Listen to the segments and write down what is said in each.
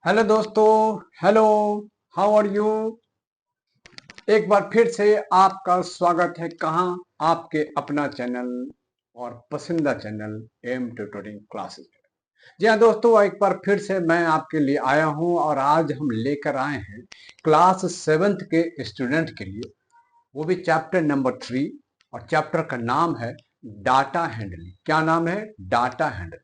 Hello दोस्तों। Hello, how are you. एक बार फिर से आपका स्वागत है कहाँ, आपके अपना चैनल और पसंदीदा चैनल एम ट्यूटोरिंग क्लासेस में। जी हाँ दोस्तों, एक बार फिर से मैं आपके लिए आया हूँ और आज हम लेकर आए हैं क्लास 7th के स्टूडेंट के लिए, वो भी चैप्टर नंबर 3। और चैप्टर का नाम है डाटा हैंडलिंग। क्या नाम है? Data handling.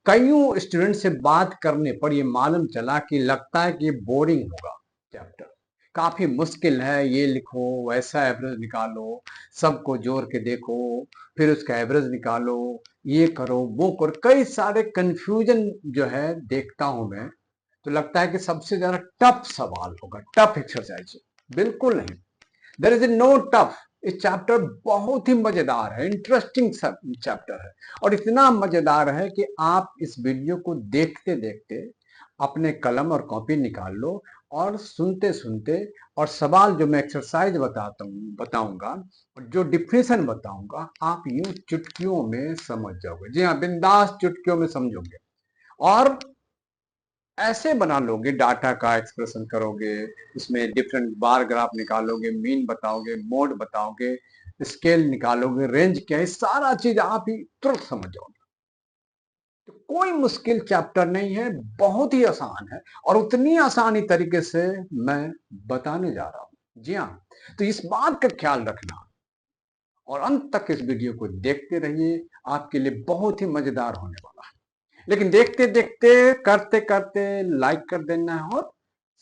कईयों स्टूडेंट से बात करने पर ये मालूम चला कि लगता है कि ये बोरिंग होगा चैप्टर, काफी मुश्किल है, ये लिखो वैसा एवरेज निकालो, सबको जोड़ के देखो, फिर उसका एवरेज निकालो, ये करो वो करो, कई सारे कंफ्यूजन जो है देखता हूं मैं, तो लगता है कि सबसे ज्यादा टफ सवाल होगा, टफ एक्सरसाइज। बिल्कुल नहीं, देयर इज नो टफ। इस चैप्टर बहुत ही मजेदार है, इंटरेस्टिंग चैप्टर है, और इतना मजेदार है कि आप इस वीडियो को देखते देखते अपने कलम और कॉपी निकाल लो, और सुनते सुनते, और सवाल जो मैं एक्सरसाइज बताऊंगा और जो डिफिनेशन बताऊंगा, आप यूं चुटकियों में समझ जाओगे। जी हाँ, बिंदास चुटकियों में समझोगे, और ऐसे बना लोगे, डाटा का एक्सप्रेशन करोगे, इसमें डिफरेंट बार ग्राफ निकालोगे, मीन बताओगे, मोड बताओगे, स्केल निकालोगे, रेंज क्या है, सारा चीज आप ही तुरंत समझ जाओगे। तो कोई मुश्किल चैप्टर नहीं है, बहुत ही आसान है, और उतनी आसानी तरीके से मैं बताने जा रहा हूं। जी हाँ, तो इस बात का ख्याल रखना और अंत तक इस वीडियो को देखते रहिए, आपके लिए बहुत ही मजेदार होने वाला है। लेकिन देखते देखते, करते करते लाइक कर देना है और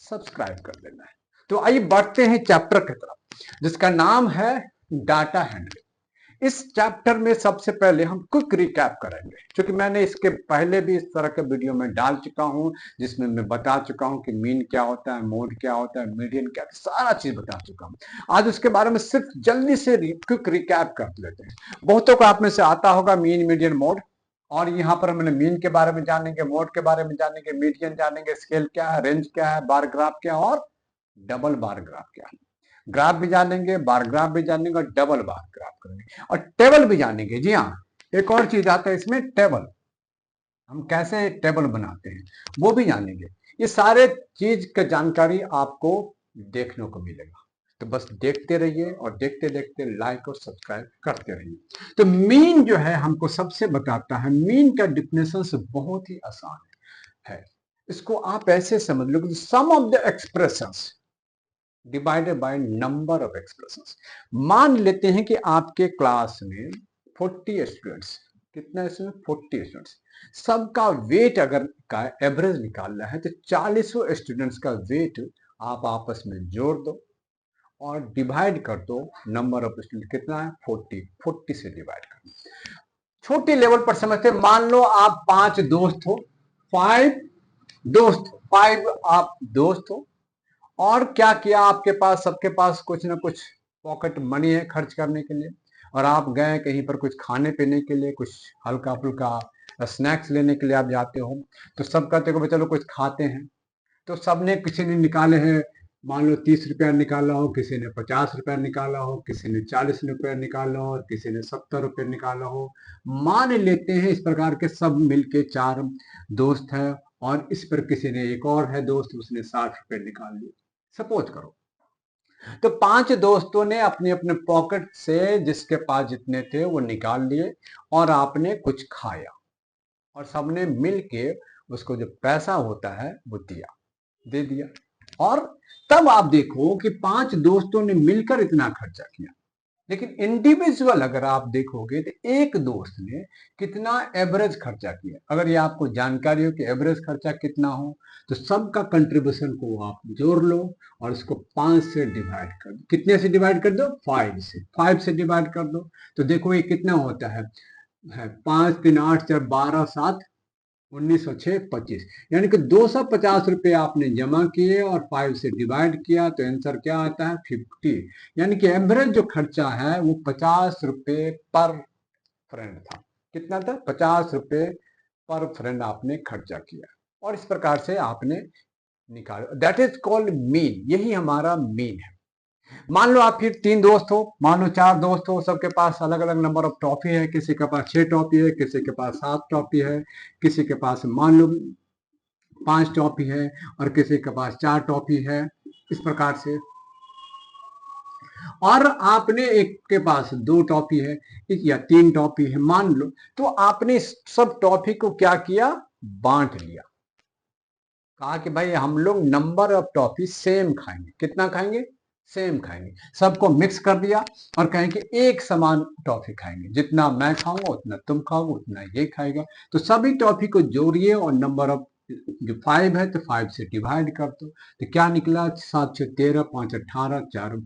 सब्सक्राइब कर देना है। तो आइए बढ़ते हैं चैप्टर की तरफ, जिसका नाम है डाटा हैंडलिंग। इस चैप्टर में सबसे पहले हम क्विक रिकैप करेंगे, क्योंकि मैंने इसके पहले भी इस तरह के वीडियो में डाल चुका हूं, जिसमें मैं बता चुका हूं कि मीन क्या होता है, मोड क्या होता है, मीडियन क्या होता है, सारा चीज बता चुका हूं। आज उसके बारे में सिर्फ जल्दी से क्विक रिकैप कर लेते हैं। बहुतों को आप में से आता होगा मीन, मीडियन, मोड, और यहाँ पर हमने मीन के बारे में जानेंगे, मोड के बारे में जानेंगे, मीडियन जानेंगे, स्केल क्या है, रेंज क्या है, बार ग्राफ क्या है, और डबल बार ग्राफ क्या है। ग्राफ भी जानेंगे, बार ग्राफ भी जानेंगे, और डबल बार ग्राफ करेंगे, और टेबल भी जानेंगे। जी हाँ, एक और चीज आता है इसमें, टेबल। हम कैसे टेबल बनाते हैं वो भी जानेंगे। ये सारे चीज का जानकारी आपको देखने को मिलेगा। तो बस देखते रहिए, और देखते देखते लाइक और सब्सक्राइब करते रहिए। तो मीन जो है हमको सबसे बताता है, मीन का डिफिनेशन से बहुत ही आसान है। इसको आप ऐसे समझ लो कि sum of the expressions divided by number of expressions. मान लेते हैं कि आपके क्लास में 40 स्टूडेंट्स, कितना इसमें 40 स्टूडेंट्स, सबका वेट अगर का एवरेज निकालना है, तो 40 स्टूडेंट्स का वेट आप आपस में जोड़ दो और डिवाइड कर दो। नंबर ऑफ स्टूडेंट कितना है? 40, 40 से डिवाइड कर दो। छोटे लेवल पर समझते, मान लो आप 5 दोस्त हो, 5 दोस्त, 5 आप दोस्त हो, और क्या किया, आपके पास, सबके पास कुछ ना कुछ पॉकेट मनी है खर्च करने के लिए, और आप गए कहीं पर कुछ खाने पीने के लिए, कुछ हल्का फुल्का स्नैक्स लेने के लिए आप जाते हो। तो सब कहते हो चलो कुछ खाते हैं। तो सबने, किसी ने निकाले हैं, मान लो 30 रुपया निकाला हो, किसी ने 50 रुपया निकाला हो, किसी ने 40 रुपया निकाला हो, किसी ने 70 रुपये निकाला हो। मान लेते हैं इस प्रकार के सब मिलके 4 दोस्त हैं, और इस पर किसी ने, एक और है दोस्त, उसने 60 रुपये निकाल लिए, सपोज करो। तो 5 दोस्तों ने अपने अपने पॉकेट से जिसके पास जितने थे वो निकाल लिए, और आपने कुछ खाया, और सबने मिलके उसको जो पैसा होता है वो दिया, दे दिया। और तब आप देखो कि 5 दोस्तों ने मिलकर इतना खर्चा किया, लेकिन इंडिविजुअल अगर आप देखोगे तो एक दोस्त ने कितना एवरेज खर्चा किया, अगर ये आपको जानकारी हो कि एवरेज खर्चा कितना हो, तो सबका कंट्रीब्यूशन को आप जोड़ लो, और इसको 5 से डिवाइड कर दो। कितने से डिवाइड कर दो? 5 से। 5 से डिवाइड कर दो, तो देखो ये कितना होता है, 5 3 8 4 12 7 1906 25, यानी कि 250 रुपये आपने जमा किए और 5 से डिवाइड किया, तो आंसर क्या आता है? 50। यानी कि एवरेज जो खर्चा है वो 50 रुपये पर फ्रेंड था। कितना था? 50 रुपये पर फ्रेंड आपने खर्चा किया, और इस प्रकार से आपने निकाला। दैट इज कॉल्ड मीन, यही हमारा मीन है। मान लो आप फिर 3 दोस्त हो, मान लो 4 दोस्त हो, सबके पास अलग अलग नंबर ऑफ टॉफी है, किसी के पास 6 टॉफी है, किसी के पास 7 टॉफी है, किसी के पास मान लो 5 टॉफी है और किसी के पास 4 टॉफी है, इस प्रकार से। और आपने एक के पास 2 टॉफी है या 3 टॉफी है मान लो, तो आपने सब टॉफी को क्या किया, बांट लिया। कहा कि भाई हम लोग नंबर ऑफ टॉफी सेम खाएंगे। कितना खाएंगे, सेम खाएंगे। सबको मिक्स कर दिया और कहेंगे एक समान टॉफी खाएंगे, जितना मैं खाऊंगा उतना तुम खाओगे उतना ये खाएगा। तो सभी टॉफी को जोड़िए और नंबर ऑफ जो 5 है तो 5 से डिवाइड कर दो। तो क्या निकला, 7 6 13, 5 18, 4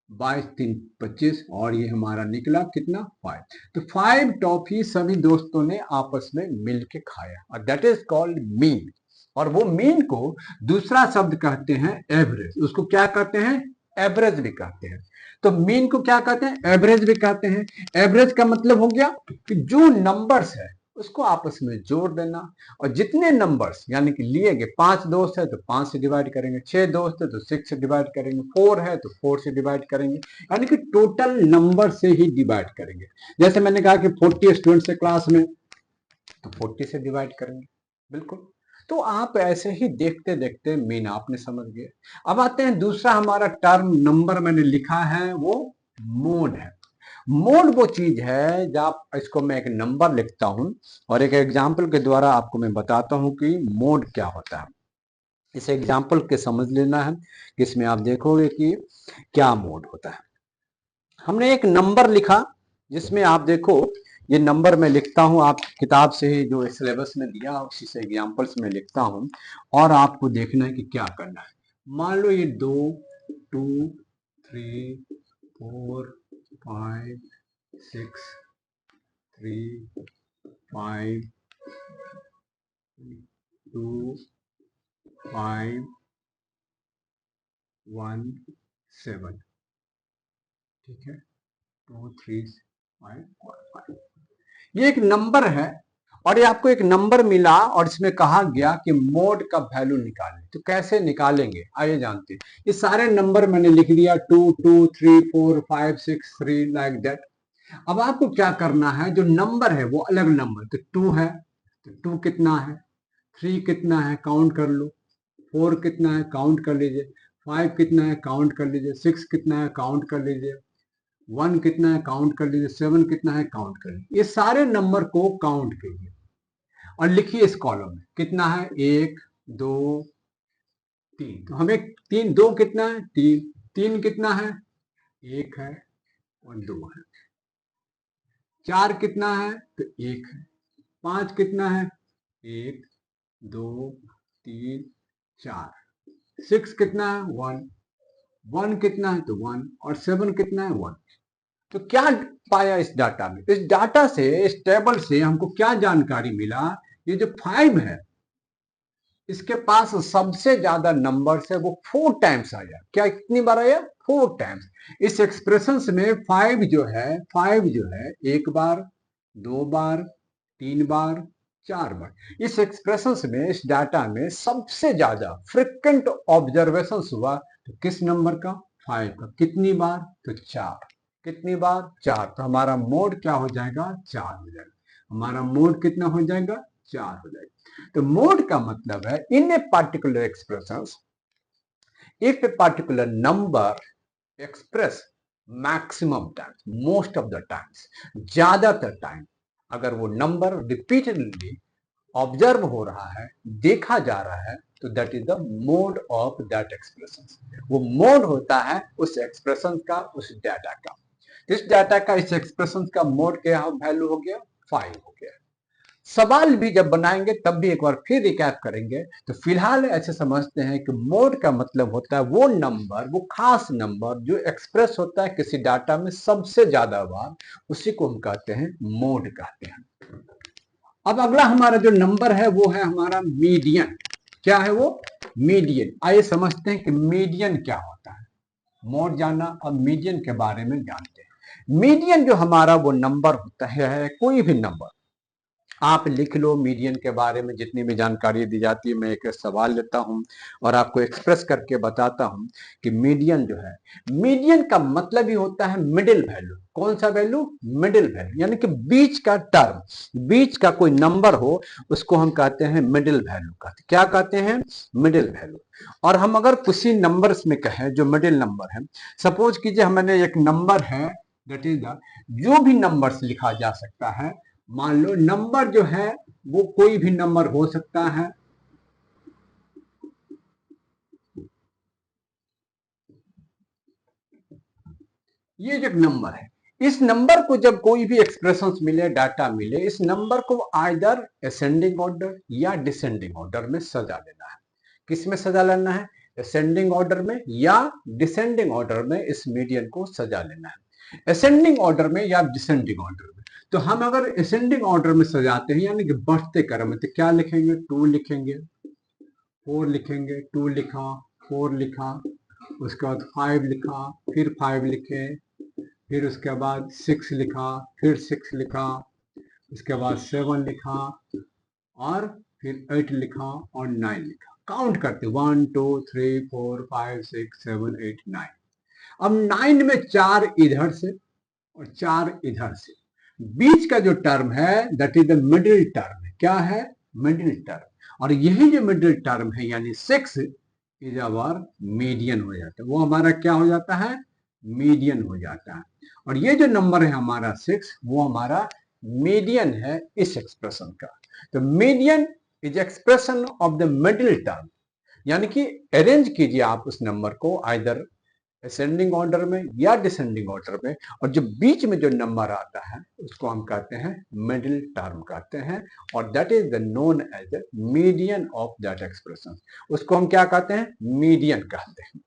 22, 3 25 और ये हमारा निकला कितना, 5। तो 5 टॉफी सभी दोस्तों ने आपस में मिलके खाया और दैट इज कॉल्ड मीन। और वो मीन को दूसरा शब्द कहते हैं एवरेज। उसको क्या कहते हैं, एवरेज भी कहते हैं। तो मीन को क्या कहते हैं, एवरेज भी कहते हैं। एवरेज का मतलब हो गया कि जो नंबर्स है उसको आपस में जोड़ देना, और जितने नंबर्स यानी कि लिए गए, 5 दोस्त है तो 5 से डिवाइड करेंगे, 6 दोस्त है तो 6 से डिवाइड करेंगे, 4 है तो 4 से डिवाइड करेंगे, यानी कि टोटल नंबर से ही डिवाइड करेंगे। जैसे मैंने कहा कि 40 स्टूडेंट्स है क्लास में तो 40 से डिवाइड करेंगे, बिल्कुल। तो आप ऐसे ही देखते देखते मीन आपने समझ गए। अब आते हैं दूसरा हमारा टर्म, नंबर मैंने लिखा है वो मोड है। मोड वो चीज है जब इसको मैं एक नंबर लिखता हूं और एक एग्जाम्पल के द्वारा आपको मैं बताता हूं कि मोड क्या होता है। इस एग्जाम्पल के समझ लेना है कि इसमें आप देखोगे कि क्या मोड होता है। हमने एक नंबर लिखा जिसमें आप देखो ये नंबर मैं लिखता हूं, आप किताब से ही जो सिलेबस में दिया उसी से एग्जाम्पल्स में लिखता हूं और आपको देखना है कि क्या करना है। मान लो ये 2 2 3 4 5 6 3 5 2 5 1 7, ठीक है, 2 3 5 5। ये एक नंबर है और ये आपको एक नंबर मिला और इसमें कहा गया कि मोड का वैल्यू निकालें। तो कैसे निकालेंगे आइए जानते हैं। ये सारे नंबर मैंने लिख दिया 2 2 3 4 5 6 3 लाइक दैट। अब आपको क्या करना है, जो नंबर है वो अलग नंबर, तो 2 है तो 2 कितना है, 3 कितना है काउंट कर लो, 4 कितना है काउंट कर लीजिए, 5 कितना है काउंट कर लीजिए, 6 कितना है काउंट कर लीजिए, 1 कितना है काउंट कर लीजिए, 7 कितना है काउंट कर लीजिए। ये सारे नंबर को काउंट कीजिए और लिखिए इस कॉलम में कितना है, 1 2 3। तो हमें 3 2 कितना है, 3 3 कितना है, 1 है और 2 है। 4 कितना है तो 1 है। 5 कितना है, 1 2 3 4। 6 कितना है, 1 1 कितना है तो 1 और 7 कितना है, 1। तो क्या पाया इस डाटा में, इस डाटा से, इस टेबल से हमको क्या जानकारी मिला, ये जो 5 है इसके पास सबसे ज्यादा नंबर्स है वो 4 टाइम्स आया। क्या कितनी बार आया, 4 टाइम्स। इस एक्सप्रेशन में 5 जो है, 5 जो है 1 बार 2 बार 3 बार 4 बार। इस एक्सप्रेशन में, इस डाटा में सबसे ज्यादा फ्रिक्वेंट ऑब्जर्वेशन हुआ तो किस नंबर का, 5 का। कितनी बार तो 4। कितनी बार, 4। तो हमारा मोड क्या हो जाएगा, 4 हो जाएगा। हमारा मोड कितना हो जाएगा, 4 हो जाएगा। तो मोड का मतलब है in a particular expression if a particular number express maximum times, most of the times, ज्यादातर टाइम अगर वो नंबर रिपीटेडली ऑब्जर्व हो रहा है, देखा जा रहा है, तो that is the mode of that expression. वो मोड होता है उस एक्सप्रेशन का, उस डाटा का। इस डाटा का, इस एक्सप्रेशन का मोड क्या वैल्यू हो गया, 5 हो गया। सवाल भी जब बनाएंगे तब भी एक बार फिर रिकैप करेंगे। तो फिलहाल ऐसे समझते हैं कि मोड का मतलब होता है वो नंबर, वो खास नंबर जो एक्सप्रेस होता है किसी डाटा में सबसे ज्यादा बार, उसी को हम कहते हैं मोड कहते हैं। अब अगला हमारा जो नंबर है वो है हमारा मीडियन। क्या है वो, मीडियन। आइए समझते हैं कि मीडियन क्या होता है। मोड जाना, अब मीडियन के बारे में जानते हैं। मीडियन जो हमारा वो नंबर होता है, कोई भी नंबर आप लिख लो मीडियन के बारे में जितनी भी जानकारी दी जाती है। मैं एक सवाल लेता हूं और आपको एक्सप्रेस करके बताता हूं कि मीडियन जो है, मीडियन का मतलब ही होता है मिडिल वैल्यू। कौन सा वैल्यू? मिडिल वैल्यू, यानी कि बीच का टर्म, बीच का कोई नंबर हो उसको हम कहते हैं मिडिल वैल्यू कहते। क्या कहते हैं? Middle value. और हम अगर किसी नंबर्स में कहें जो मिडिल नंबर है, सपोज कीजिए हमने एक नंबर है, दैट इज द, जो भी नंबर्स लिखा जा सकता है। मान लो नंबर जो है वो कोई भी नंबर हो सकता है। ये जो नंबर है, इस नंबर को जब कोई भी एक्सप्रेशन मिले, डाटा मिले, इस नंबर को आइदर असेंडिंग ऑर्डर या डिसेंडिंग ऑर्डर में सजा लेना है। किस में सजा लेना है? असेंडिंग ऑर्डर में या डिसेंडिंग ऑर्डर में इस मीडियन को सजा लेना है। असेंडिंग ऑर्डर में या डिसेंडिंग ऑर्डर में, तो हम अगर असेंडिंग ऑर्डर में सजाते हैं यानी कि बढ़ते क्रम में, तो क्या लिखेंगे? 2 लिखेंगे, 4 लिखेंगे, 2 लिखा, 4 लिखा, उसके बाद 5 लिखा, फिर 5 लिखे, फिर उसके बाद 6 लिखा, फिर 6 लिखा, उसके बाद 7 लिखा, और फिर 8 लिखा और 9 लिखा। काउंट करते 1 2 3 4 5 6 7 8 9। अब 9 में 4 इधर से और 4 इधर से, बीच का जो टर्म है that is the middle term है। क्या है? Middle term. और यही जो मिडिल टर्म है यानी 6 इज आवर मीडियन हो जाता है। वो हमारा क्या हो जाता है? मीडियन हो जाता है। और ये जो नंबर है हमारा 6, वो हमारा मीडियन है इस एक्सप्रेशन का। तो median is expression of the middle term, यानी कि अरेंज कीजिए आप उस नंबर को आइदर असेंडिंग ऑर्डर में या डिसेंडिंग ऑर्डर में, और जो बीच में जो नंबर आता है उसको हम कहते हैं मिडिल टर्म कहते हैं, और that is the known as the median of that expression. उसको हम क्या कहते हैं? मीडियन कहते हैं।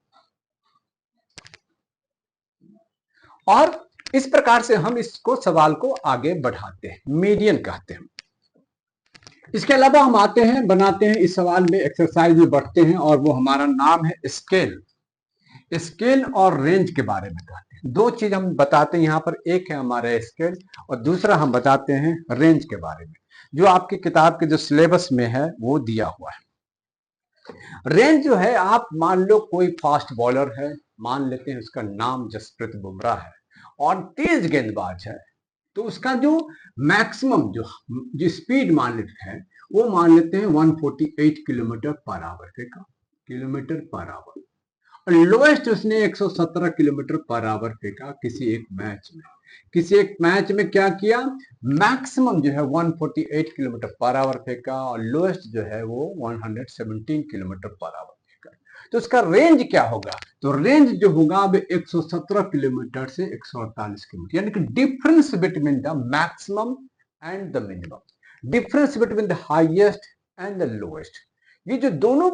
और इस प्रकार से हम इसको सवाल को आगे बढ़ाते हैं, मीडियन कहते हैं। इसके अलावा हम आते हैं, बनाते हैं इस सवाल में एक्सरसाइज में बढ़ते हैं, और वो हमारा नाम है स्केल। स्केल और रेंज के बारे में कहते हैं। दो चीज हम बताते हैं यहाँ पर, एक है हमारा स्केल और दूसरा हम बताते हैं रेंज के बारे में, जो आपकी किताब के जो सिलेबस में है वो दिया हुआ है। रेंज जो है, आप मान लो कोई फास्ट बॉलर है, मान लेते हैं उसका नाम जसप्रीत बुमराह है और तेज गेंदबाज है, तो उसका जो मैक्सिमम जो स्पीड मान लेते हैं वो मान लेते हैं 148 किलोमीटर पर आवर फेंका, किलोमीटर पर आवर। और लोएस्ट उसने 117 किलोमीटर पर आवर फेंका किसी एक मैच में। किसी एक मैच में क्या किया? मैक्सिमम जो है 148 किलोमीटर पर आवर फेंका और लोएस्ट जो है वो 117 किलोमीटर पर आवर फेंका। तो उसका रेंज क्या होगा? तो रेंज जो होगा अब 117 किलोमीटर से 148 किलोमीटर, यानी कि difference between the maximum and the minimum, difference between the highest and the lowest. ये जो दोनों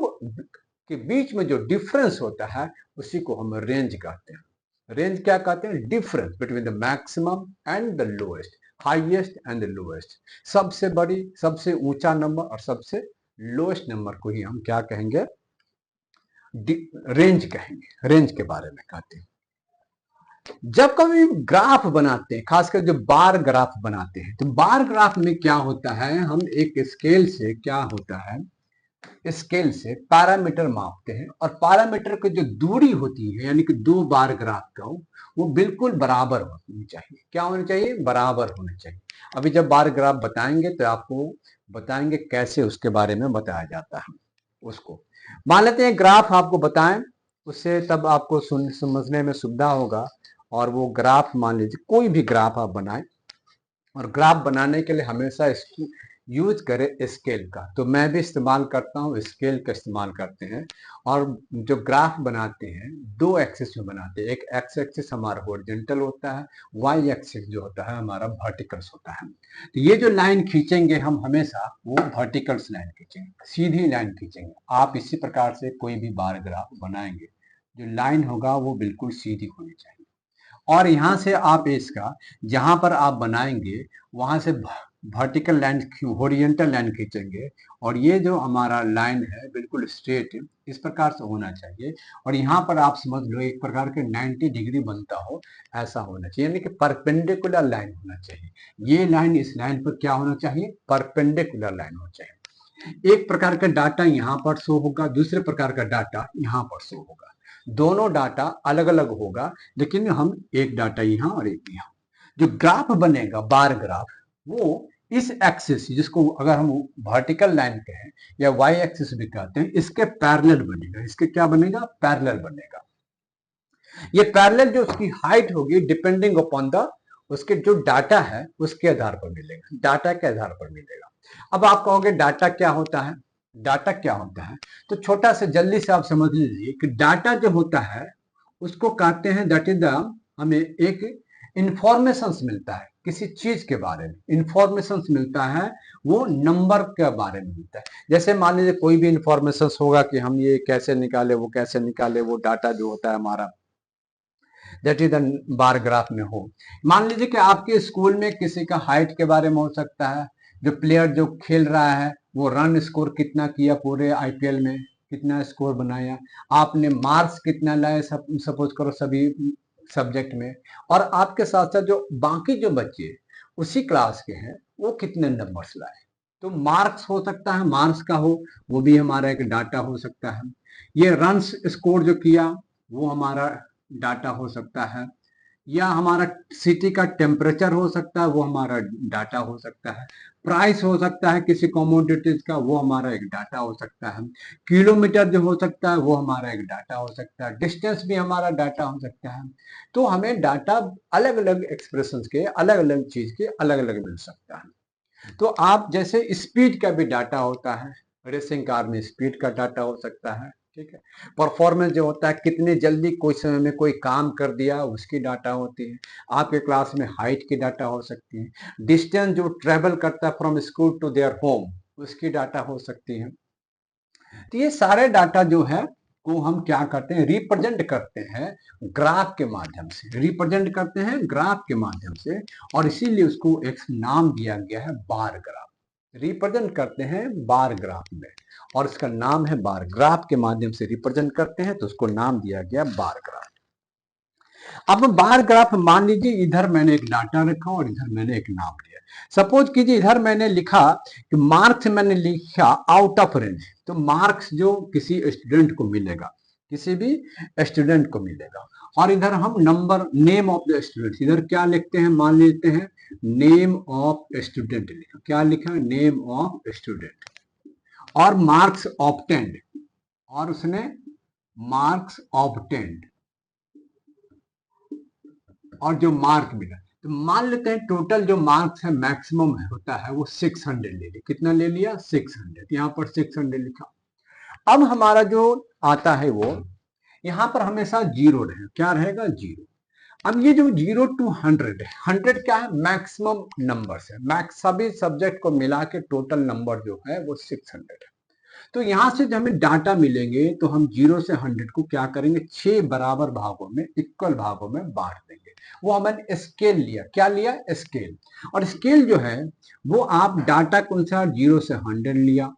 के बीच में जो डिफरेंस होता है उसी को हम रेंज कहते हैं। रेंज क्या कहते हैं? Difference between the maximum and the lowest, highest and the lowest. सबसे बड़ी, सबसे ऊंचा नंबर और सबसे लोएस्ट नंबर को ही हम क्या कहेंगे? रेंज कहेंगे। रेंज के बारे में कहते हैं। जब कभी ग्राफ बनाते हैं, खासकर जो बार ग्राफ बनाते हैं, तो बार ग्राफ में क्या होता है, हम एक स्केल से क्या होता है, स्केल से पैरामीटर मापते हैं और पैरामीटर की जो दूरी होती है यानी कि दो बार ग्राफ का वो बिल्कुल बराबर होनी चाहिए। क्या होनी चाहिए? बराबर होनी चाहिए। अभी जब बार ग्राफ बताएंगे तो आपको बताएंगे कैसे उसके बारे में बताया जाता है। उसको मान लेते हैं ग्राफ आपको बताएं, उससे तब आपको समझने में सुविधा होगा। और वो ग्राफ मान लीजिए कोई भी ग्राफ आप बनाएं, और ग्राफ बनाने के लिए हमेशा इसको यूज करें स्केल का। तो मैं भी इस्तेमाल करता हूँ, स्केल का इस्तेमाल करते हैं। और जो ग्राफ बनाते हैं दो एक्सिस में बनाते हैं, एक एक्स एक्सिस हमारा हॉरिजॉन्टल होता है, वाई एक्सिस जो होता है हमारा वर्टिकल्स होता है। तो ये जो लाइन खींचेंगे हम हमेशा वो वर्टिकल्स लाइन खींचेंगे, सीधी लाइन खींचेंगे। आप इसी प्रकार से कोई भी बार ग्राफ बनाएंगे, जो लाइन होगा वो बिल्कुल सीधी होनी चाहिए। और यहाँ से आप इसका जहां पर आप बनाएंगे वहां से वर्टिकल लाइन हॉरिजॉन्टल लाइन खींचेंगे और ये जो हमारा लाइन है बिल्कुल स्ट्रेट इस प्रकार से होना चाहिए, और यहाँ पर आप समझ लो एक प्रकार के 90 डिग्री बनता हो ऐसा होना चाहिए, यानी कि परपेंडिकुलर लाइन होना चाहिए। ये लाइन इस लाइन पर क्या होना चाहिए, परपेंडिकुलर लाइन होना चाहिए। एक प्रकार का डाटा यहाँ पर शो होगा, दूसरे प्रकार का डाटा यहाँ पर शो होगा, दोनों डाटा अलग अलग होगा, लेकिन हम एक डाटा यहाँ और एक यहाँ। जो ग्राफ बनेगा बार ग्राफ, वो इस एक्सिस जिसको अगर हम वर्टिकल लाइन कहें या वाई एक्सिस भी कहते हैं, इसके पैरेलल बनेगा। इसके क्या बनेगा, पैरेलल बनेगा। ये पैरेलल जो उसकी हाइट होगी डिपेंडिंग अपॉन द उसके जो डाटा है उसके आधार पर मिलेगा, डाटा के आधार पर मिलेगा। अब आप कहोगे डाटा क्या होता है, डाटा क्या होता है, तो छोटा से जल्दी से आप समझ लीजिए कि डाटा जो होता है उसको कहते हैं दैट इज द, हमें एक इंफॉर्मेशन मिलता है किसी चीज के बारे में, इंफॉर्मेशन मिलता है, वो नंबर के बारे में मिलता है। जैसे मान लीजिए कोई भी इंफॉर्मेशन होगा कि हम ये कैसे निकाले, वो कैसे निकाले, वो डाटा जो होता है हमारा that is the bar graph में हो। मान लीजिए कि आपके स्कूल में किसी का हाइट के बारे में हो सकता है, जो प्लेयर जो खेल रहा है वो रन स्कोर कितना किया पूरे आईपीएल में, कितना स्कोर बनाया, आपने मार्क्स कितना लाए सपोज करो सभी सब्जेक्ट में, और आपके साथ साथ जो बाकी जो बच्चे उसी क्लास के हैं वो कितने नंबर्स लाए। तो मार्क्स हो सकता है, मार्क्स का हो, वो भी हमारा एक डाटा हो सकता है। ये रन्स स्कोर जो किया वो हमारा डाटा हो सकता है, या हमारा सिटी का टेम्परेचर हो सकता है, वो हमारा डाटा हो सकता है। प्राइस हो सकता है किसी कमोडिटीज का, वो हमारा एक डाटा हो सकता है। किलोमीटर जो हो सकता है वो हमारा एक डाटा हो सकता है। डिस्टेंस भी हमारा डाटा हो सकता है। तो हमें डाटा अलग अलग एक्सप्रेशन के, अलग अलग चीज के अलग अलग मिल सकता है। तो आप जैसे स्पीड का भी डाटा होता है, रेसिंग कार में स्पीड का डाटा हो सकता है, ठीक है। परफॉर्मेंस जो होता है कितने जल्दी कोई समय में कोई काम कर दिया उसकी डाटा होती है। आपके क्लास में हाइट की डाटा हो सकती है। डिस्टेंस जो ट्रेवल करता है from school to their home उसकी डाटा हो सकती है। तो ये सारे डाटा जो है को हम क्या करते हैं, रिप्रेजेंट करते हैं ग्राफ के माध्यम से, रिप्रेजेंट करते हैं ग्राफ के माध्यम से, और इसीलिए उसको एक नाम दिया गया है बार ग्राफ। रिप्रेजेंट करते हैं बार ग्राफ में और इसका नाम है बार, ग्राफ के माध्यम से रिप्रेजेंट करते हैं तो उसको नाम दिया गया बार ग्राफ। अब बार ग्राफ मान लीजिए इधर मैंने एक डाटा रखा और इधर मैंने एक नाम लिया। सपोज कीजिए इधर मैंने लिखा कि मार्क्स मैंने लिखा आउट ऑफ रेंज, तो मार्क्स जो किसी स्टूडेंट को मिलेगा, किसी भी स्टूडेंट को मिलेगा, और इधर हम number name of the student इधर क्या लिखते हैं, मान लेते हैं नेम ऑफ स्टूडेंट लिखा, क्या लिखा, नेम ऑफ स्टूडेंट, और मार्क्स ऑब्टेंड, और उसने मार्क्स ऑब्टेंड और जो मार्क मिला, तो मान लेते हैं टोटल जो मार्क्स है मैक्सिमम होता है वो 600 ले लिया, कितना ले लिया 600, यहाँ पर 600 लिखा। अब हमारा जो आता है वो यहाँ पर हमेशा जीरो रहे, क्या रहेगा जीरो। अब ये जो 0 to 100 है, 100 क्या है, मैक्सिमम नंबर है, मैक्स सभी सब्जेक्ट को मिला के टोटल नंबर जो है वो 600 है। तो यहां से जब हमें डाटा मिलेंगे तो हम 0 से 100 को क्या करेंगे, 6 बराबर भागों में, इक्वल भागों में बांट देंगे। वो हमने स्केल लिया, क्या लिया, स्केल। और स्केल जो है वो आप डाटा के अनुसार 0 से 100 लिया,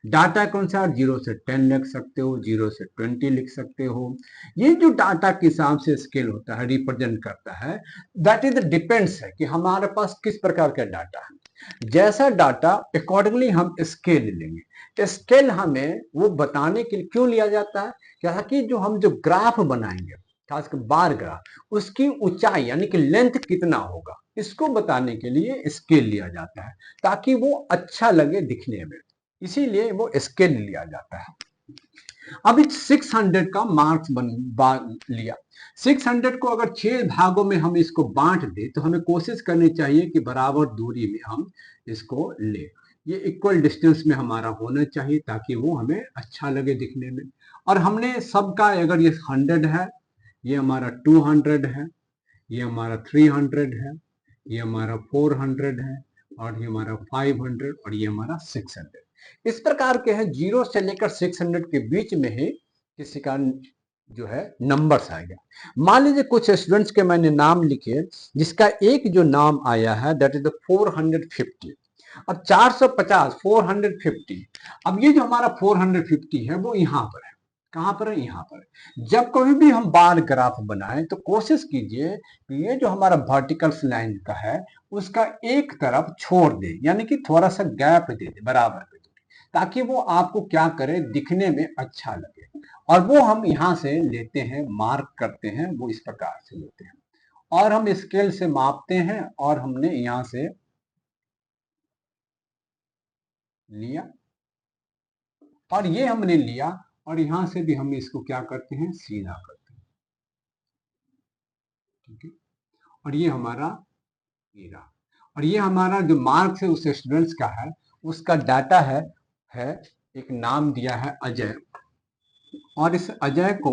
डाटा के अनुसार 0 से 10 लिख सकते हो, 0 से 20 लिख सकते हो। ये जो डाटा के हिसाब से स्केल होता है, रिप्रेजेंट करता है, दैट इज डिपेंड्स है कि हमारे पास किस प्रकार का डाटा है। जैसा डाटा अकॉर्डिंगली हम स्केल लेंगे। स्केल हमें वो बताने के लिए क्यों लिया जाता है, क्या कि जो हम जो ग्राफ बनाएंगे, खासकर बार ग्राफ, उसकी ऊंचाई यानी कि लेंथ कितना होगा, इसको बताने के लिए स्केल लिया जाता है, ताकि वो अच्छा लगे दिखने में, इसीलिए वो स्केल लिया जाता है। अब इस 600 का मार्क्स लिया, 600 को अगर 6 भागों में हम इसको बांट दे तो हमें कोशिश करनी चाहिए कि बराबर दूरी में हम इसको ले, ये इक्वल डिस्टेंस में हमारा होना चाहिए ताकि वो हमें अच्छा लगे दिखने में। और हमने सबका अगर ये 100 है, ये हमारा 200 है, ये हमारा 300 है, ये हमारा 400 है, और ये हमारा 500, और ये हमारा 600। इस प्रकार के हैं 0 से लेकर 600 के बीच में ही किसी का जो है नंबर्स आएगा। मान लीजिए कुछ स्टूडेंट्स के मैंने नाम लिखे, जिसका एक जो नाम आया है दैट इज द 450 और 450 450। अब ये जो हमारा 450 है वो यहाँ पर है, कहाँ पर है, यहाँ पर है। जब कभी भी हम बार ग्राफ बनाएं तो कोशिश कीजिए कि ये जो हमारा वर्टिकल लाइन का है उसका एक तरफ छोड़ दे, यानी कि थोड़ा सा गैप दे दे बराबर, ताकि वो आपको क्या करे, दिखने में अच्छा लगे। और वो हम यहाँ से लेते हैं, मार्क करते हैं, वो इस प्रकार से लेते हैं और हम स्केल से मापते हैं और हमने यहाँ से लिया और ये हमने लिया और यहाँ से भी हम इसको क्या करते हैं, सीधा करते हैं। ठीक है, और ये हमारा ये रहा, और ये हमारा जो मार्क्स है उस स्टूडेंट्स का है, उसका डाटा है एक नाम दिया है अजय, और इस अजय को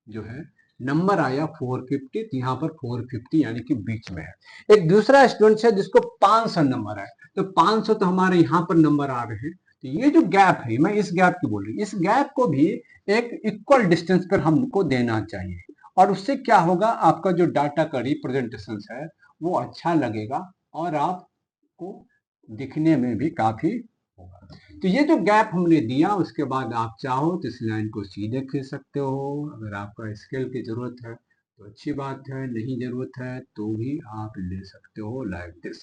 जो है नंबर आया 450, तो यहाँ पर 450 यानी कि बीच में है। एक दूसरा स्टूडेंट है जिसको 500 नंबर है, तो 500 तो हमारे यहाँ पर नंबर आ रहे हैं, तो ये जो गैप है, मैं इस गैप की बोल रही हूँ, इस गैप को भी एक इक्वल डिस्टेंस पर हमको देना चाहिए, और उससे क्या होगा, आपका जो डाटा का रिप्रेजेंटेशन है वो अच्छा लगेगा और आपको दिखने में भी काफी होगा। तो ये जो गैप हमने दिया, उसके बाद आप चाहो तो इस लाइन को सीधे खींच सकते हो। अगर आपका स्केल की जरूरत है तो अच्छी बात है, नहीं जरूरत है तो भी आप ले सकते हो लाइक दिस।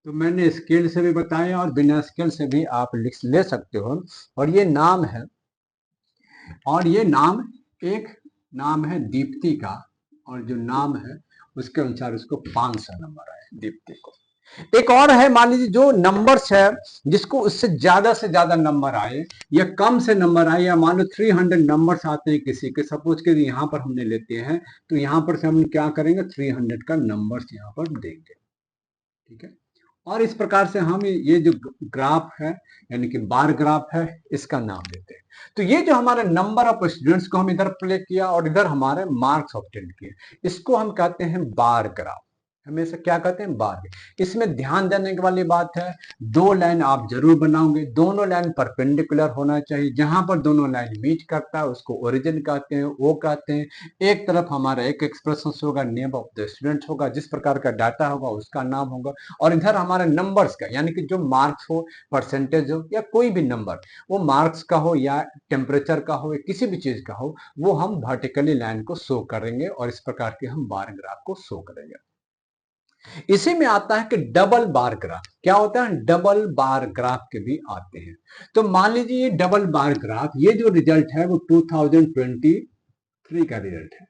तो मैंने स्केल से भी बताया और बिना स्केल से भी आप लिख ले सकते हो। और ये नाम है, और ये नाम एक नाम है दीप्ति का, और जो नाम है उसके अनुसार उसको 500 नंबर आए दीप्ति को। एक और है, मान लीजिए जो नंबर्स है जिसको उससे ज्यादा नंबर आए या कम से नंबर आए, या मान लो 300 नंबर्स आते हैं किसी के, सपोज के यहाँ पर हमने लेते हैं, तो यहाँ पर से हम क्या करेंगे, 300 का नंबर्स यहाँ पर देंगे। ठीक है, और इस प्रकार से हम ये जो ग्राफ है यानी कि बार ग्राफ है इसका नाम देते हैं। तो ये जो हमारे नंबर ऑफ स्टूडेंट्स को हम इधर प्ले किया और इधर हमारे मार्क्स ऑब्टेन किए, इसको हम कहते हैं बार ग्राफ। हमेशा क्या कहते हैं, बार। इसमें ध्यान देने वाली बात है, दो लाइन आप जरूर बनाओगे, दोनों लाइन परपेंडिकुलर होना चाहिए, जहां पर दोनों लाइन मीट करता है उसको ओरिजिन कहते हैं, वो कहते हैं। एक तरफ हमारा एक एक्सप्रेशन होगा, नेम ऑफ द स्टूडेंट होगा, जिस प्रकार का डाटा होगा उसका नाम होगा, और इधर हमारे नंबर्स का, यानी कि जो मार्क्स हो, परसेंटेज हो, या कोई भी नंबर, वो मार्क्स का हो या टेम्परेचर का हो या किसी भी चीज का हो, वो हम वर्टिकली लाइन को शो करेंगे और इस प्रकार के हम बार ग्राफ को शो करेंगे। इसी में आता है कि डबल बार ग्राफ क्या होता है, डबल बार ग्राफ के भी आते हैं। तो मान लीजिए ये डबल बार ग्राफ, ये जो रिजल्ट है वो 2023 का रिजल्ट है।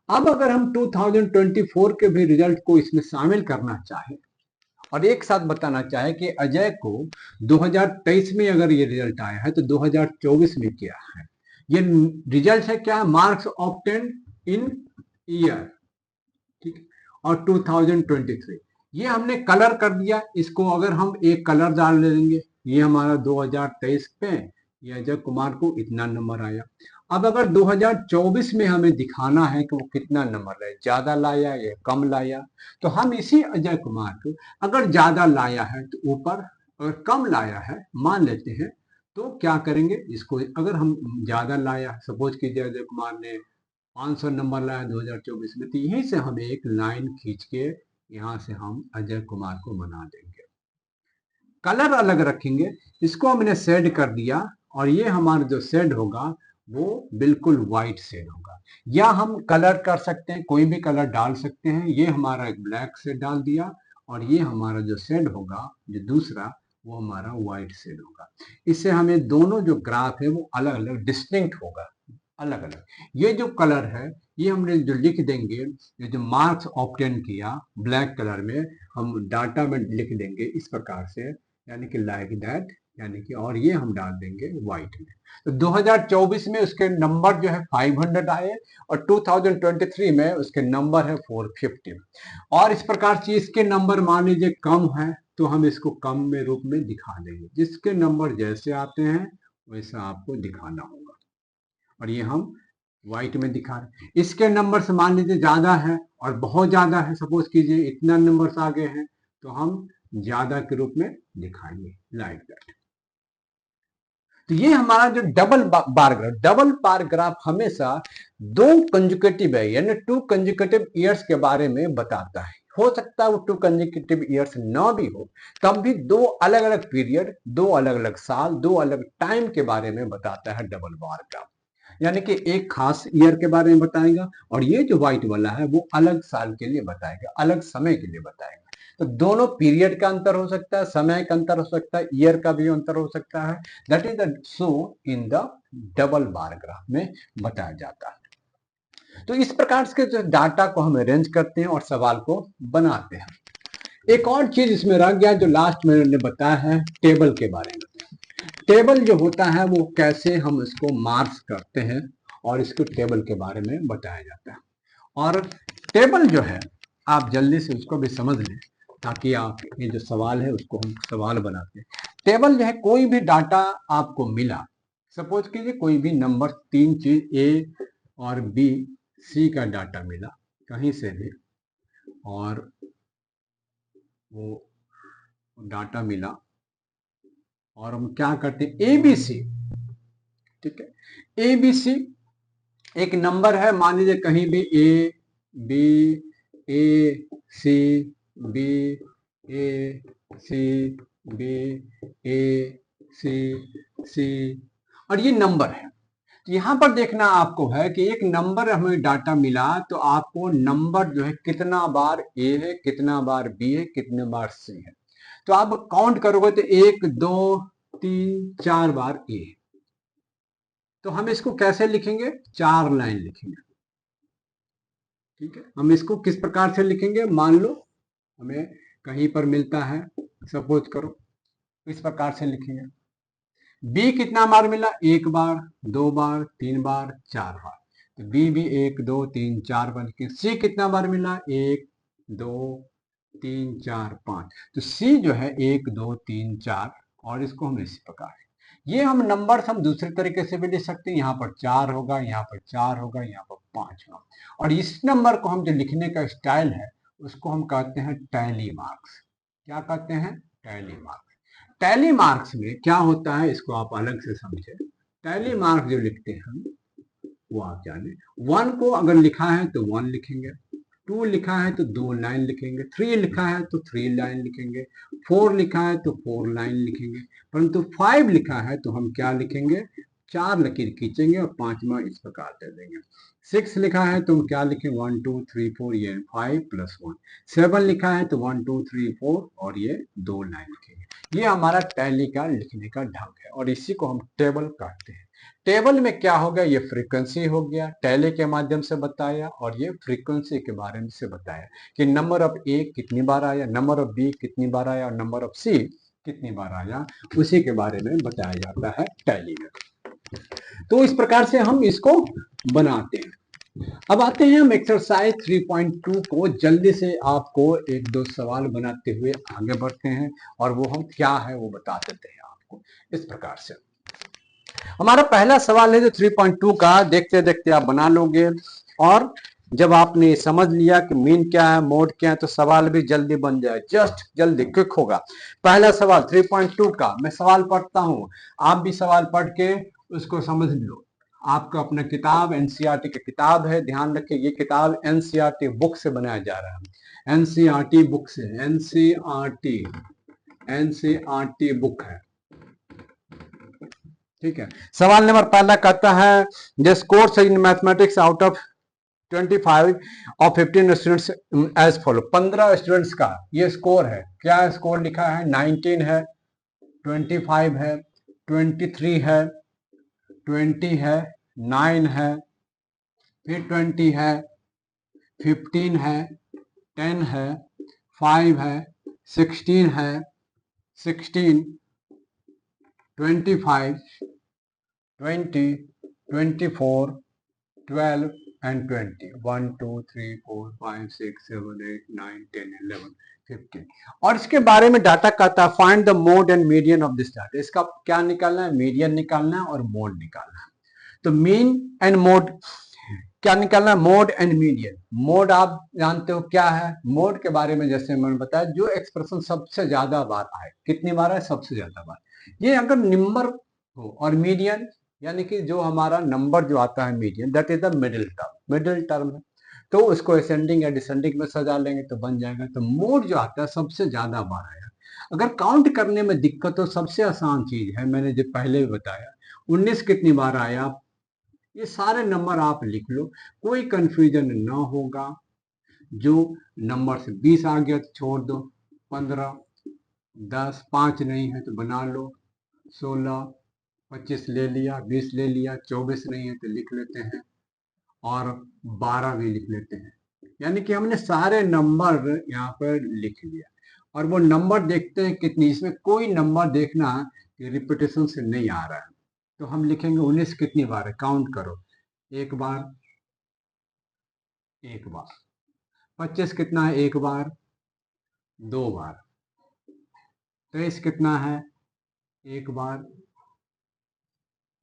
अब अगर हम 2024 के भी रिजल्ट को इसमें शामिल करना चाहें और एक साथ बताना चाहे कि अजय को 2023 में अगर ये रिजल्ट आया है तो 2024 में क्या है, ये रिजल्ट है क्या, मार्क्स ऑब्टेन इन ईयर, ठीक, और 2023 ये हमने कलर कर दिया। इसको अगर हम एक कलर डाल देंगे, ये हमारा 2023 पे ये अजय कुमार को इतना नंबर आया। अब अगर 2024 में हमें दिखाना है कि वो कितना नंबर लाया, ज्यादा लाया या कम लाया, तो हम इसी अजय कुमार को अगर ज्यादा लाया है तो ऊपर, अगर कम लाया है मान लेते हैं, तो क्या करेंगे, इसको अगर हम ज्यादा लाया, सपोज कीजिए अजय कुमार ने 500 नंबर लाया 2024 में, तो यहीं से हम एक लाइन खींच के यहाँ से हम अजय कुमार को बना देंगे। कलर अलग रखेंगे, इसको हमने शेड कर दिया और ये हमारा जो शेड होगा वो बिल्कुल व्हाइट शेड होगा, या हम कलर कर सकते हैं, कोई भी कलर डाल सकते हैं। ये हमारा एक ब्लैक शेड डाल दिया और ये हमारा जो शेड होगा जो दूसरा, वो हमारा व्हाइट शेड होगा। इससे हमें दोनों जो ग्राफ है वो अलग अलग डिस्टिंक्ट होगा, अलग अलग। ये जो कलर है ये हमने जो लिख देंगे, ये जो मार्क्स ऑब्टेन किया ब्लैक कलर में, हम डाटा में लिख देंगे इस प्रकार से, यानी कि लाइक दैट, यानी कि, और ये हम डाल देंगे व्हाइट में। तो 2024 में उसके नंबर जो है 500 आए और 2023 में उसके नंबर है 450। और इस प्रकार से इसके नंबर मान लीजिए कम है तो हम इसको कम में रूप में दिखा देंगे, जिसके नंबर जैसे आते हैं वैसा आपको दिखाना होगा। और ये हम व्हाइट में दिखा रहे। इसके नंबर से मान लीजिए ज्यादा है और बहुत ज्यादा है, सपोज कीजिए इतना नंबर आगे हैं, तो हम ज्यादा के रूप में दिखाएंगे लाइक दैट। तो ये हमारा जो डबल बार ग्राफ हमेशा दो कंजुकेटिव है यानी 2 कंजुकेटिव ईयर्स के बारे में बताता है। हो सकता है वो 2 कंजुकेटिव ईयर्स ना भी हो, तब भी दो अलग अलग पीरियड, दो अलग अलग साल, दो अलग टाइम के बारे में बताता है डबल बार ग्राफ। यानी कि एक खास ईयर के बारे में बताएगा और ये जो व्हाइट वाला है वो अलग साल के लिए बताएगा, अलग समय के लिए बताएगा। तो दोनों पीरियड का अंतर हो सकता है, समय का अंतर हो सकता है, ईयर का भी अंतर हो सकता है। That is the show in the double bar graph में बताया जाता है। तो इस प्रकार के जो डाटा को हम अरेंज करते हैं और सवाल को बनाते हैं। एक और चीज इसमें रह गया जो लास्ट में मैंने बताया है, टेबल के बारे में। टेबल जो होता है वो कैसे हम इसको मार्क्स करते हैं और इसको टेबल के बारे में बताया जाता है। और टेबल जो है आप जल्दी से उसको भी समझ लें ताकि आप ये जो सवाल है उसको हम सवाल बनाते हैं। टेबल जो है कोई भी डाटा आपको मिला, सपोज कीजिए कोई भी नंबर 3 चीज ए और बी सी का डाटा मिला कहीं से भी, और वो डाटा मिला और हम क्या करते हैं एबीसी, ठीक है, एबीसी एक नंबर है, मान लीजिए कहीं भी A B A C B A C B A C C और ये नंबर है। तो यहां पर देखना आपको है कि एक नंबर हमें डाटा मिला तो आपको नंबर जो है कितना बार ए है, कितना बार बी है, कितने बार सी है। तो आप काउंट करोगे तो 1 2 3 4 बार ए है। तो हम इसको कैसे लिखेंगे, 4 लाइन लिखेंगे, ठीक है। हम इसको किस प्रकार से लिखेंगे, मान लो हमें कहीं पर मिलता है, सपोज करो इस प्रकार से लिखेंगे। बी कितना बार मिला, 1 बार, 2 बार, 3 बार, 4 बार। तो बी भी 1 2 3 4 बार लिखेंगे। सी कितना बार मिला, 1 2 3 4 5। तो सी जो है 1 2 3 4, और इसको हम इसी प्रकार, ये हम नंबर हम दूसरे तरीके से भी लिख सकते हैं। यहाँ पर 4 होगा, यहाँ पर 4 होगा, यहाँ पर 5 होगा। और इस नंबर को हम जो लिखने का स्टाइल है उसको हम कहते हैं टैली मार्क्स। क्या कहते हैं, टैली मार्क्स। टैली मार्क्स में क्या होता है इसको आप अलग से समझे। टैली मार्क्स जो लिखते हैं हम वो आप जाने, 1 को अगर लिखा है तो 1 लिखेंगे, 2 लिखा है तो 2 लाइन लिखेंगे, 3 लिखा है तो 3 लाइन लिखेंगे, 4 लिखा है तो 4 लाइन लिखेंगे। परंतु 5 लिखा है तो हम क्या लिखेंगे, 4 लकीर खींचेंगे और 5वां इस प्रकार दे देंगे। 6 लिखा है तो हम क्या लिखें, 1 2 3 4, ये 5 + 1। 7 लिखा है तो 1 2 3 4 और ये 2 लाइन लिखेंगे। ये हमारा टैली का लिखने का ढंग है और इसी को हम टेबल कहते हैं। टेबल में क्या हो गया, ये फ्रीक्वेंसी हो गया, टैली के माध्यम से बताया, और ये फ्रीक्वेंसी के बारे में से बताया कि नंबर ऑफ ए कितनी बार आया, नंबर ऑफ बी कितनी बार आया और नंबर ऑफ सी कितनी बार आया, उसी के बारे में बताया जाता है टैली में। तो इस प्रकार से हम इसको बनाते हैं। अब आते हैं हम एक्सरसाइज 3.2 को, जल्दी से आपको 1-2 सवाल बनाते हुए आगे बढ़ते हैं और वो हम क्या है वो बता देते हैं आपको इस प्रकार से। हमारा पहला सवाल है जो 3.2 का, देखते देखते आप बना लोगे और जब आपने समझ लिया कि मीन क्या है, मोड क्या है, तो सवाल भी जल्दी बन जाए, जस्ट जल्दी क्विक होगा। पहला सवाल 3.2 का मैं सवाल पढ़ता हूं, आप भी सवाल पढ़ के उसको समझ लो। आपका अपना किताब एनसीईआरटी की किताब है, ध्यान रखिए ये किताब एनसीईआरटी बुक से बनाया जा रहा है, एनसीईआरटी बुक से, एनसीईआरटी बुक है, ठीक है। सवाल नंबर पहला कहता है the scores in mathematics out of 25 और 15 स्टूडेंट्स एज फॉलो। 15 स्टूडेंट्स का ये स्कोर है, क्या स्कोर लिखा है, 19 है, 25 है, 23 है, 20 है, 9 है, फिर 20 है, 15 है, 10 है, 5 है, 16 है, 16, 25, 20, 24, 12 and 20, 1 2 3 4 5 6 7 8 9 10 11 15। और इसके बारे में डाटा कहता है find the mode and median of this data. इसका क्या निकालना है, मीडियन निकालना है और मोड निकालना है। तो मीन एंड मोड क्या निकालना है, मोड एंड मीडियन। मोड आप जानते हो क्या है, मोड के बारे में जैसे मैंने बताया जो एक्सप्रेशन सबसे ज्यादा बार आए, कितनी बार है, सबसे ज्यादा बार। ये अगर नंबर हो। और मीडियन यानी कि जो हमारा नंबर जो आता है median, that is the middle term है। तो उसको असेंडिंग या डिसेंडिंग में सजा लेंगे तो बन जाएगा। तो मोड जो आता है सबसे ज्यादा बार आया। अगर काउंट करने में दिक्कत हो, सबसे आसान चीज है, मैंने जो पहले भी बताया, 19 कितनी बार आया, ये सारे नंबर आप लिख लो, कोई कंफ्यूजन ना होगा। जो नंबर से 20 आ गया तो छोड़ दो, 15, 10, 5 नहीं है तो बना लो, 16, 25 ले लिया, 20 ले लिया, 24 नहीं है तो लिख लेते हैं, और 12 भी लिख लेते हैं। यानी कि हमने सारे नंबर यहाँ पर लिख लिया। और वो नंबर देखते हैं कितनी, इसमें कोई नंबर देखना कि रिपीटेशन से नहीं आ रहा है। तो हम लिखेंगे 19 कितनी बार है, काउंट करो, एक बार, एक बार। 25 कितना है, एक बार, दो बार। 23 कितना है, एक बार,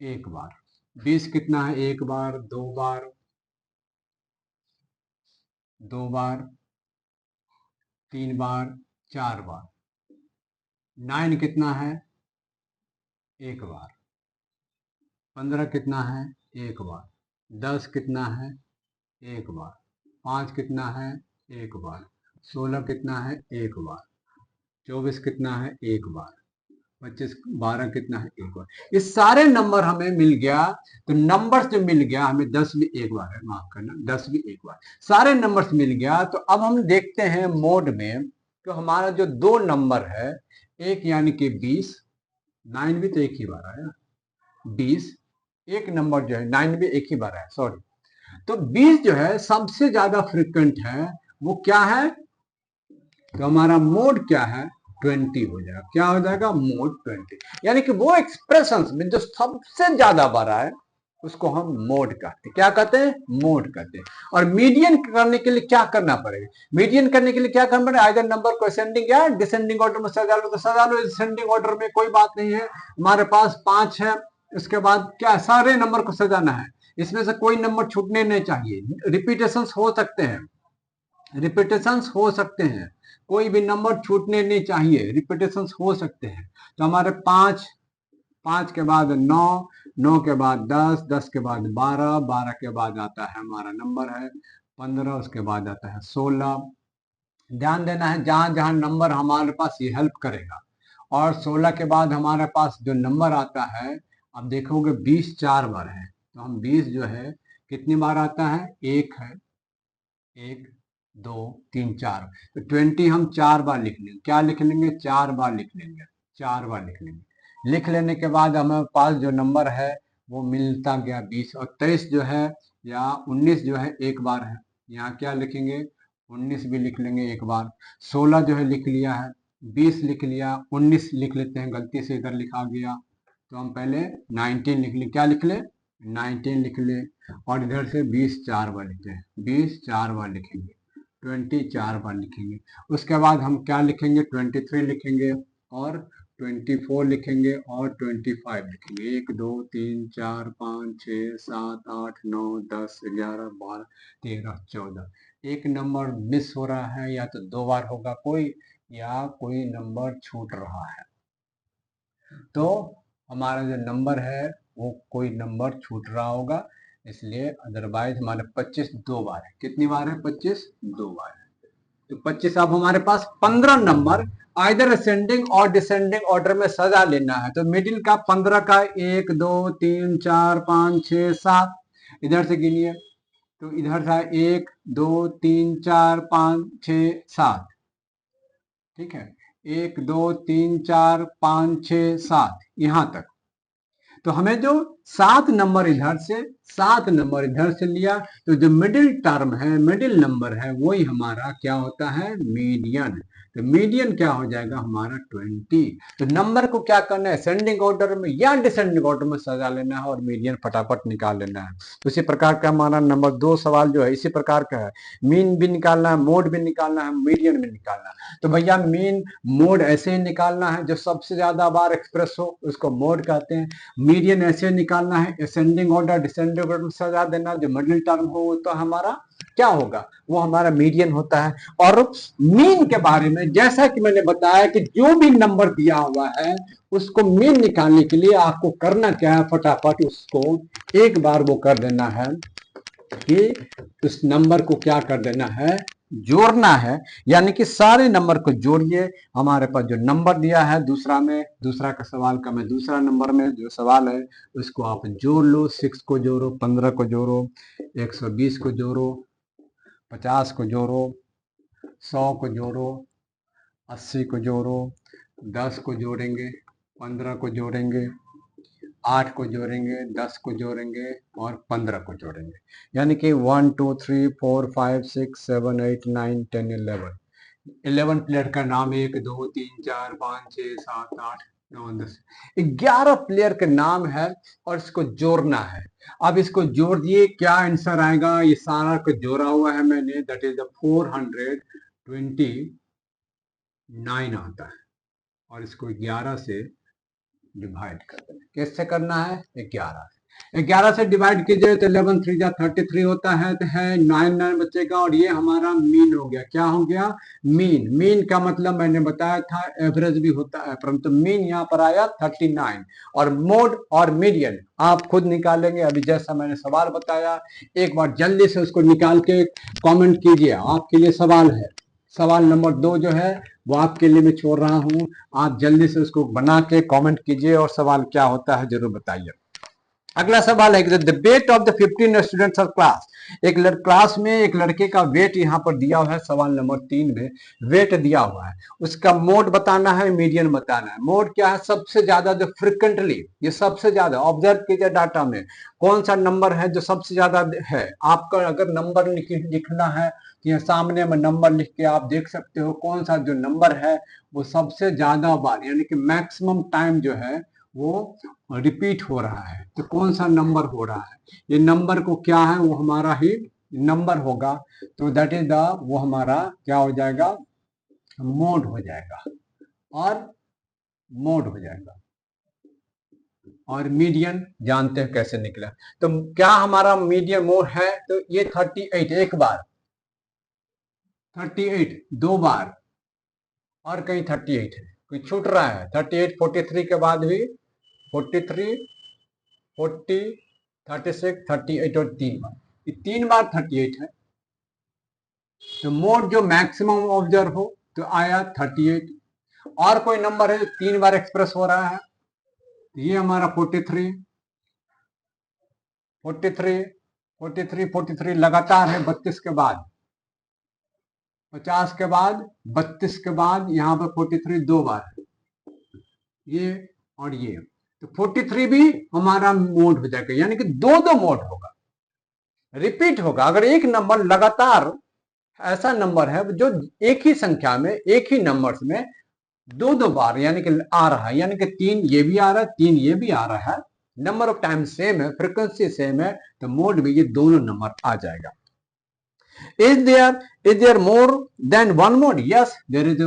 एक बार। 20 कितना है, एक बार, दो बार, दो बार, तीन बार, चार बार। 9 कितना है, एक बार। 15 कितना है, एक बार। 10 कितना है, एक बार। 5 कितना है, एक बार। 16 कितना है, एक बार। 24 कितना है, एक बार। 25, 12 कितना है, एक बार। ये सारे नंबर हमें मिल गया। तो नंबर्स जो मिल गया हमें, 10 भी एक बार है, माफ करना, 10 भी एक बार, सारे नंबर्स मिल गया। तो अब हम देखते हैं मोड में, तो हमारा जो दो नंबर है, एक यानी कि 20, 9 भी तो एक ही बार आया, 20, एक नंबर जो है 9 भी एक ही बार आया, सॉरी। तो 20 जो है सबसे ज्यादा फ्रिक्वेंट है, वो क्या है, तो हमारा मोड क्या है, 20 हो जाएगा। क्या हो जाएगा, मोड 20। यानी कि वो एक्सप्रेशन में जो सबसे ज्यादा बार आए उसको हम मोड कहते हैं। क्या कहते हैं, मोड कहते हैं। और मीडियन करने के लिए क्या करना पड़ेगा, मीडियन करने के लिए क्या करना पड़ेगा, आइदर नंबर को असेंडिंग या डिसेंडिंग ऑर्डर में सजा लो तो सजा लो। डिसेंडिंग ऑर्डर में कोई बात नहीं है, हमारे पास 5 है, उसके बाद क्या, सारे नंबर को सजाना है, इसमें से कोई नंबर छूटने नहीं चाहिए। रिपीटेशन हो सकते हैं, रिपीटेशंस हो सकते हैं, कोई भी नंबर छूटने नहीं चाहिए, रिपीटेशंस हो सकते हैं। तो हमारे 5, 5 के बाद 9, 9 के बाद 10, 10 के बाद 12, 12 के बाद आता है हमारा नंबर है 15, उसके बाद आता है 16। ध्यान देना है जहां जहां नंबर हमारे पास ये हेल्प करेगा। और 16 के बाद हमारे पास जो नंबर आता है, अब देखोगे 20 4 बार है, तो हम 20 जो है कितनी बार आता है, एक है, एक, दो, तीन, चार। तो 20 हम 4 बार लिख लेंगे, क्या लिख लेंगे, 4 बार लिख लेंगे, 4 बार लिख लेंगे। लिख लेने के बाद हमारे पास जो नंबर है वो मिलता गया 20। और 23 जो है या 19 जो है एक बार है, यहाँ क्या लिखेंगे, 19 भी लिख लेंगे एक बार। 16 जो है लिख लिया है, 20 लिख लिया, 19 लिख लेते हैं, गलती से इधर लिखा गया, तो हम पहले 19 लिख लें, क्या लिख ले, 19 लिख ले। और इधर से 20 4 बार लिखते हैं, 20 4 बार लिखेंगे, 20 4 बार लिखेंगे। उसके बाद हम क्या लिखेंगे, 23 लिखेंगे, और 24 लिखेंगे, और 25 लिखेंगे। 1 2 3 4 5 6 7 8 9 10 11 12 13 14। एक नंबर मिस हो रहा है, या तो 2 बार होगा कोई, या कोई नंबर छूट रहा है। तो हमारा जो नंबर है वो कोई नंबर छूट रहा होगा, इसलिए अदरवाइज हमारे 25 दो बार है। कितनी बार है, 25 दो बार है। तो 25, अब हमारे पास 15 नंबर आइदर असेंडिंग और डिसेंडिंग ऑर्डर में सजा लेना है। तो मिडिल का 15 का 1 2 3 4 5 6 7, इधर से गिनिए, तो इधर था 1 2 3 4 5 6 7, ठीक है, 1 2 3 4 5 6 7 यहां तक। तो हमें जो 7 नंबर इधर से, 7 नंबर इधर से लिया, तो जो मिडिल टर्म है, मिडिल नंबर है, वही हमारा क्या होता है, मीडियन। तो मीडियन क्या हो जाएगा हमारा 20। तो नंबर को क्या करना है, असेंडिंग ऑर्डर में या डिसेंडिंग ऑर्डर में सजा लेना है, और मीडियन फटाफट निकाल लेना है। तो इसी प्रकार का हमारा नंबर 2 सवाल जो है इसी प्रकार का है, मीन भी निकालना है, मोड भी निकालना है, मीडियन भी निकालना है। तो भैया मीन मोड ऐसे ही निकालना है, जो सबसे ज्यादा बार एक्सप्रेस हो उसको मोड कहते हैं। मीडियन ऐसे निकालना है, असेंडिंग ऑर्डर डिसेंडिंग ऑर्डर में सजा देना, जो मिडिल टर्म हो तो हमारा क्या होगा, वो हमारा मीडियन होता है। और मीन के बारे में जैसा कि मैंने बताया कि जो भी नंबर दिया हुआ है उसको मीन निकालने के लिए आपको करना क्या है, फटाफट उसको एक बार वो कर देना है कि उस नंबर को क्या कर देना है, जोड़ना है। यानी कि सारे नंबर को जोड़िए। हमारे पास जो नंबर दिया है दूसरा का सवाल का मैं दूसरा नंबर में जो सवाल है उसको आप जोड़ लो। 6 को जोड़ो, 15 को जोड़ो, 120 को जोड़ो, 50 को जोड़ो, 100 को जोड़ो, 80 को जोड़ो, 10 को जोड़ेंगे, 15 को जोड़ेंगे, 8 को जोड़ेंगे, 10 को जोड़ेंगे और 15 को जोड़ेंगे। यानी कि 1 2 3 4 5 6 7 8 9 10 11 प्लेयर का नाम 1 2 3 4 5 6 7 8 9 10 11 प्लेयर के नाम है और इसको जोड़ना है। अब इसको जोड़ दिए, क्या आंसर आएगा, ये सारा को जोड़ा हुआ है मैंने, दैट इज द 429 आता है। और इसको 11 से डिवाइड कर देना। कैसे करना है, 11 से डिवाइड कीजिए तो 11 3 जा 33 होता है, तो है 9 बचेगा। और ये हमारा मीन हो गया। क्या हो गया, मीन। मीन का मतलब मैंने बताया था एवरेज भी होता है, परंतु मीन यहाँ पर आया 39। और मोड और मीडियन आप खुद निकालेंगे, अभी जैसा मैंने सवाल बताया। एक बार जल्दी से उसको निकाल के कॉमेंट कीजिए। आपके लिए सवाल है, सवाल नंबर 2 जो है वो आपके लिए मैं छोड़ रहा हूं। आप जल्दी से उसको बना के कमेंट कीजिए और सवाल क्या होता है जरूर बताइए। अगला सवाल है कि the weight of the 15 students of class. Class में एक लड़के का वेट यहाँ पर दिया हुआ है। सवाल नंबर 3 में वेट दिया हुआ है, उसका मोड बताना है, मीडियन बताना है। मोड क्या है, सबसे ज्यादा जो फ्रिक्वेंटली, ये सबसे ज्यादा ऑब्जर्व कीजिए डाटा में कौन सा नंबर है जो सबसे ज्यादा है। आपका अगर नंबर लिखना है तो यहाँ सामने में नंबर लिख के आप देख सकते हो कौन सा जो नंबर है वो सबसे ज्यादा बार, यानी कि मैक्सिमम टाइम जो है वो रिपीट हो रहा है। तो कौन सा नंबर हो रहा है, ये नंबर को क्या है, वो हमारा ही नंबर होगा। तो दैट इज द, वो हमारा क्या हो जाएगा, मोड हो जाएगा। और मोड हो जाएगा। और मीडियन जानते हैं कैसे निकला। तो क्या हमारा मीडियन मोड है, तो ये 38 एक बार, 38 दो बार, और कहीं 38 है, कोई छूट रहा है। 38 43 के बाद भी 43 40 36 38 और 3 बार, ये 3 बार 38 है। तो मोड जो मैक्सिमम ऑब्जर्व हो तो आया 38। और कोई नंबर है जो 3 बार एक्सप्रेस हो रहा है, तो ये हमारा 43 43 43 43 लगातार है। 32 के बाद 50 के बाद 32 के बाद यहाँ पर 43 दो बार है, ये और ये। तो 43 भी हमारा मोड हो जाएगा, यानी कि दो दो मोड होगा, रिपीट होगा। अगर एक नंबर लगातार ऐसा नंबर है जो एक ही संख्या में, एक ही नंबर्स में दो दो बार यानी कि आ रहा है, यानी कि 3 ये भी आ रहा है, 3 ये भी आ रहा है, नंबर ऑफ टाइम सेम है, फ्रीक्वेंसी सेम है, तो मोड में ये दोनों नंबर आ जाएगा। Is there more than one mode? Yes, there is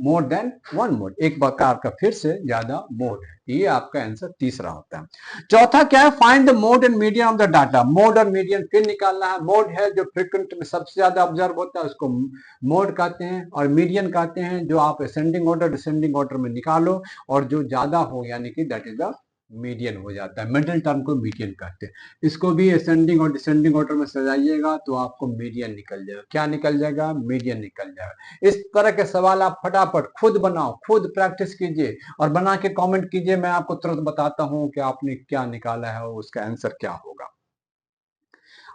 more than one mode. एक प्रकार का फिर से ज्यादा मोड है। ये आपका आंसर तीसरा होता है। चौथा क्या है, find the mode and median of the data. Mode और मीडियन फिर निकालना है। मोड है जो फ्रीक्वेंट में सबसे ज्यादा ऑब्जर्व होता है, उसको मोड कहते हैं, और मीडियन कहते हैं जो आप असेंडिंग ऑर्डर डिसेंडिंग ऑर्डर में निकालो, और जो ज्यादा हो यानी कि दैट इज द मीडियन हो जाता है। मिडिल टर्म को मीडियन कहते हैं। इसको भी असेंडिंग और डिसेंडिंग ऑर्डर में सजाइएगा तो आपको मीडियन निकल जाएगा। क्या निकल जाएगा, मीडियन निकल जाएगा। इस तरह के सवाल आप फटाफट खुद बनाओ, खुद प्रैक्टिस कीजिए और बना के कमेंट कीजिए। मैं आपको तुरंत बताता हूं कि आपने क्या निकाला है और उसका आंसर क्या होगा।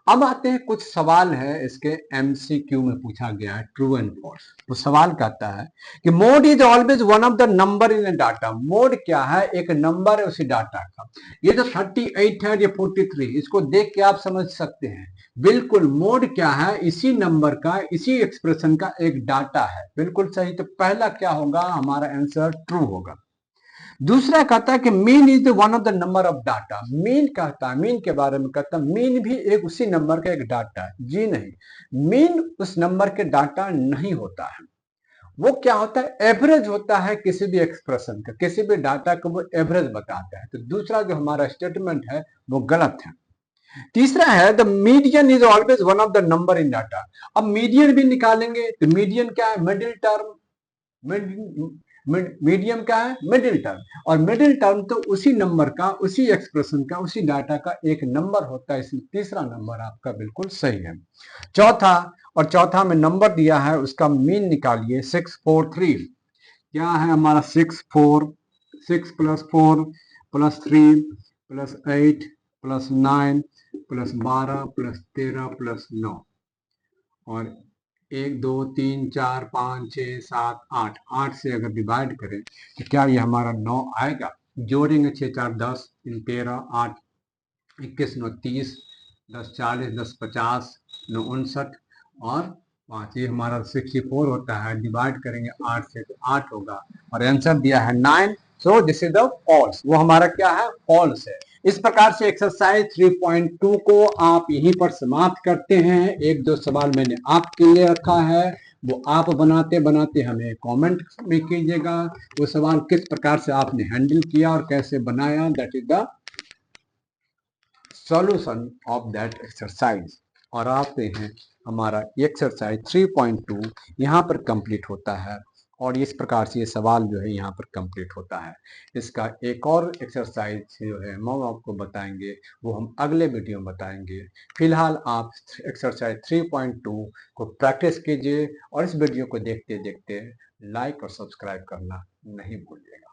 अब आते हैं कुछ सवाल है, इसके एमसीक्यू में पूछा गया है, ट्रू एंड फॉल्स। तो सवाल कहता है कि mode is always one of the number in data. Mode क्या है, एक नंबर है उसी डाटा का। ये जो 38 है, ये 43, इसको देख के आप समझ सकते हैं बिल्कुल मोड क्या है, इसी नंबर का, इसी एक्सप्रेशन का एक डाटा है। बिल्कुल सही। तो पहला क्या होगा, हमारा आंसर ट्रू होगा। दूसरा कहता है कि mean is the one of the number of data. Mean कहता है, मीन के बारे में कहता है, मीन भी एक उसी नंबर का एक डाटा है। जी नहीं, मीन उस नंबर के डाटा नहीं होता है। वो क्या होता है, एवरेज होता है किसी भी एक्सप्रेशन का, किसी भी डाटा को वो एवरेज बताता है। तो दूसरा जो हमारा स्टेटमेंट है वो गलत है। तीसरा है the median is always one of the number in data. अब मीडियन भी निकालेंगे तो मीडियन क्या है, मिडिल टर्म। मीडियम क्या है, मिडिल टर्म। और मिडिल टर्म तो उसी नंबर का, उसी एक्सप्रेशन का, उसी डाटा का एक नंबर होता है, इसलिए तीसरा नंबर आपका बिल्कुल सही है। चौथा, और चौथा में नंबर दिया है उसका मीन निकालिए 643। क्या है हमारा 6 plus 4 plus 3 plus 8 plus 9 plus 12 plus 13 plus 9, और 1 2 3 4 5 6 7 8, 8 से अगर डिवाइड करें तो क्या ये हमारा 9 आएगा। जोड़ेंगे 6 4 10, 13 8 21 9 30, 10 40, 10 50, 9 59 और 5, ये हमारा 64 होता है। डिवाइड करेंगे 8 से तो 8 होगा, और आंसर दिया है 9। So this is the false, वो हमारा क्या है, फॉल्स है। इस प्रकार से एक्सरसाइज 3.2 को आप यहीं पर समाप्त करते हैं। एक दो सवाल मैंने आपके लिए रखा है, वो आप बनाते बनाते हमें कमेंट में कीजिएगा। वो सवाल किस प्रकार से आपने हैंडल किया और कैसे बनाया, that is the solution of that exercise. और आते हैं हमारा एक्सरसाइज 3.2 यहाँ पर कंप्लीट होता है, और इस प्रकार से ये सवाल जो है यहाँ पर कंप्लीट होता है। इसका एक और एक्सरसाइज जो है हम आपको बताएंगे, वो हम अगले वीडियो में बताएंगे। फिलहाल आप एक्सरसाइज 3.2 को प्रैक्टिस कीजिए, और इस वीडियो को देखते देखते लाइक और सब्सक्राइब करना नहीं भूलिएगा।